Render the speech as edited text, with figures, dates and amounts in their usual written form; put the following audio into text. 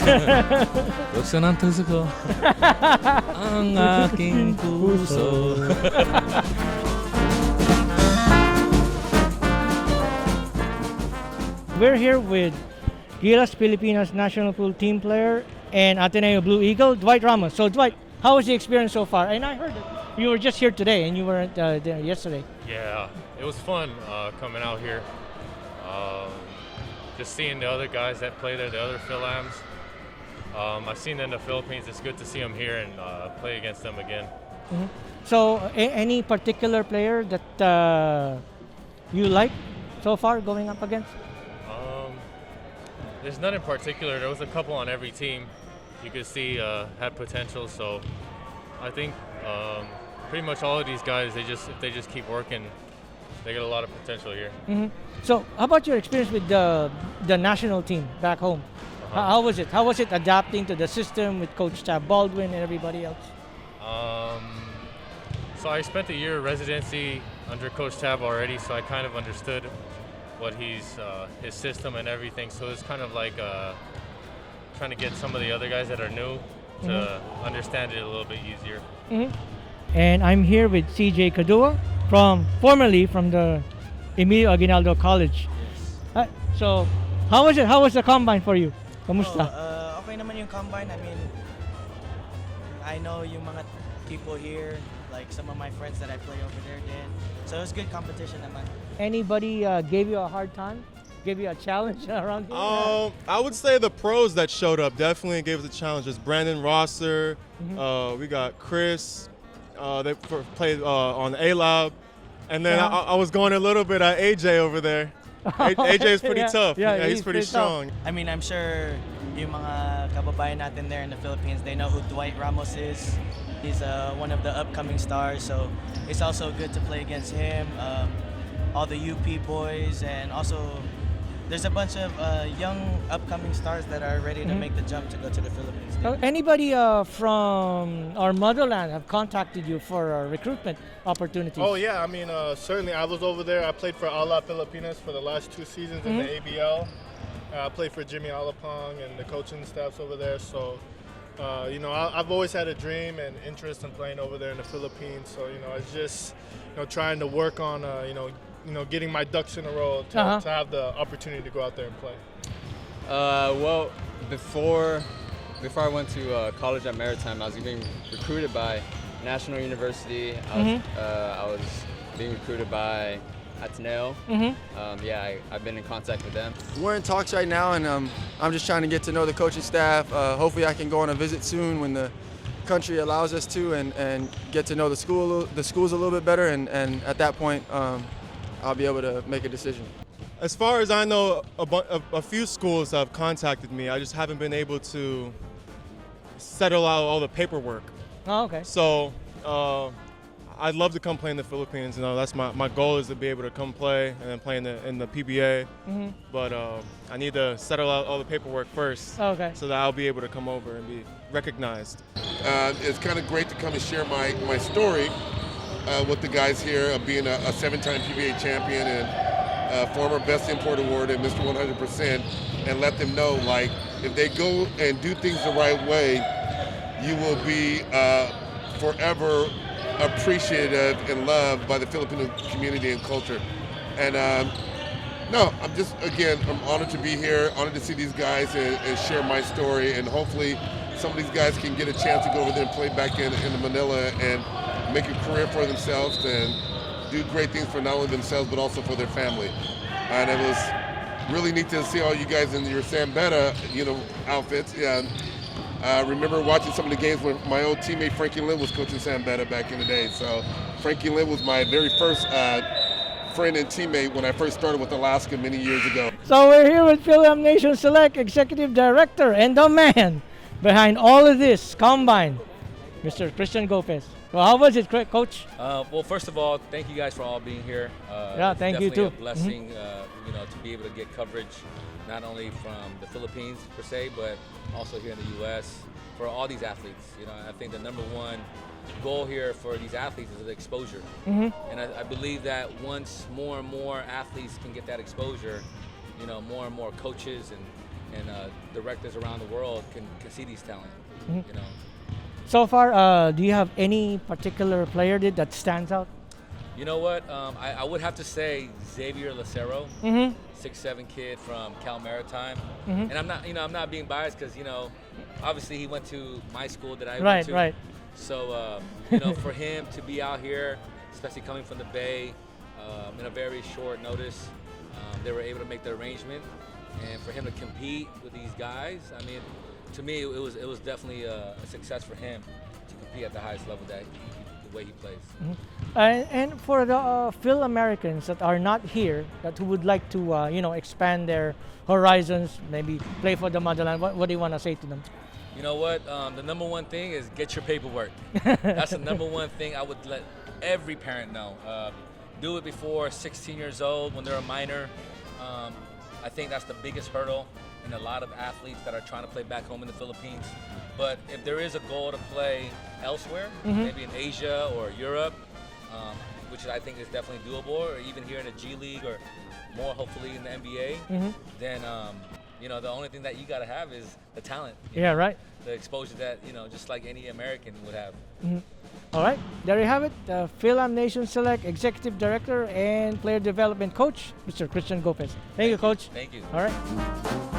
Buksan ang puso ko, ang aking puso. We're here with Gilas Pilipinas national pool team player and Ateneo Blue Eagle, Dwight Ramos. So Dwight, how was the experience so far? And I heard that you were just here today and you weren't there yesterday. Yeah, it was fun coming out here. Just seeing the other guys that play there, the other FilAms. I've seen them in the Philippines. It's good to see them here and play against them again. Mm-hmm. So any particular player that you like so far going up against? There's none in particular. There was a couple on every team you could see had potential. So I think pretty much all of these guys, if they just keep working, they get a lot of potential here. Mm-hmm. So how about your experience with the national team back home? How was it? How was it adapting to the system with Coach Tab Baldwin and everybody else? So I spent a year residency under Coach Tab already, so I kind of understood what his system and everything. So it's kind of like trying to get some of the other guys that are new to understand it a little bit easier. Mm-hmm. And I'm here with CJ Kadua, formerly from the Emilio Aguinaldo College. So how was it? How was the combine for you? Kamusta? Okay naman yung combine. I mean, I know yung mga people here, like some of my friends that I play over there did. So it was good competition naman. Anybody gave you a hard time? Gave you a challenge around here? I would say the pros that showed up definitely gave us a challenge. There's Brandon Rosser, we got Chris, they played on the A-Lab, and then I was going a little bit at AJ over there. AJ is pretty tough. Yeah, he's pretty strong. I mean, I'm sure yung mga kababayan natin there in the Philippines, they know who Dwight Ramos is. He's one of the upcoming stars, so it's also good to play against him. All the UP boys, and also there's a bunch of young upcoming stars that are ready to make the jump to go to the Philippines. So anybody from our motherland have contacted you for recruitment opportunities? Oh yeah, I mean certainly I was over there. I played for Ala Filipinas for the last 2 seasons in the ABL. I played for Jimmy Alapong and the coaching staffs over there. So I've always had a dream and interest in playing over there in the Philippines. So it's just trying to work on getting my ducks in a row to have the opportunity to go out there and play. Well, before I went to college at Maritime, I was being recruited by National University. I was being recruited by Ateneo. I've been in contact with them. We're in talks right now, and I'm just trying to get to know the coaching staff. Hopefully I can go on a visit soon when the country allows us to, and get to know the schools a little bit better, and at that point I'll be able to make a decision. As far as I know, a few schools have contacted me. I just haven't been able to settle out all the paperwork. Oh, okay. So I'd love to come play in the Philippines. That's my goal, is to be able to come play and then play in the PBA. But I need to settle out all the paperwork first, okay, so that I'll be able to come over and be recognized. It's kind of great to come and share my story with the guys here of being a 7-time PBA champion and former Best Import Award and Mr. 100%, and let them know, like, if they go and do things the right way, you will be forever appreciated and loved by the Filipino community and culture. And I'm honored to be here, honored to see these guys and share my story, and hopefully some of these guys can get a chance to go over there and play back in Manila and make a career for themselves and do great things for not only themselves but also for their family. And it was really neat to see all you guys in your Sambetta, outfits. Yeah. I remember watching some of the games when my old teammate Frankie Lynn was coaching Sambetta back in the day. So Frankie Lynn was my very first friend and teammate when I first started with Alaska many years ago. So we're here with FilAm Nation Select Executive Director and the man behind all of this combine, Mr. Christian Gopez. Well, how was it, Coach? Well, first of all, thank you guys for all being here. Thank you too. It's definitely a blessing, to be able to get coverage not only from the Philippines per se, but also here in the U.S. for all these athletes. I think the number one goal here for these athletes is the exposure. And I believe that once more and more athletes can get that exposure, more and more coaches and and directors around the world can see these talent. Mhm. You know. So far, do you have any particular player that stands out? You know what? I would have to say Xavier Lucero, Mm-hmm. 6'7" kid from Cal Maritime. Mhm. And I'm not being biased because, obviously he went to my school that I Right, went to. right. So, for him to be out here, especially coming from the Bay, in a very short notice, they were able to make the arrangement, and for him to compete with these guys, I mean, to me, it was definitely a success for him to compete at the highest level the way he plays. And for the Phil Americans that are not here, who would like to expand their horizons, maybe play for the motherland, what do you want to say to them? You know what? The number one thing is get your paperwork. That's the number one thing I would let every parent know. Do it before 16 years old when they're a minor. I think that's the biggest hurdle in a lot of athletes that are trying to play back home in the Philippines. But if there is a goal to play elsewhere, maybe in Asia or Europe, which I think is definitely doable, or even here in the G League or more hopefully in the NBA, then the only thing that you got to have is the talent. Yeah, right. The exposure that, just like any American would have. All right, there you have it. FilAm Nation Select Executive Director and Player Development Coach, Mr. Christian Gopez. Thank you, Coach. Thank you. All right.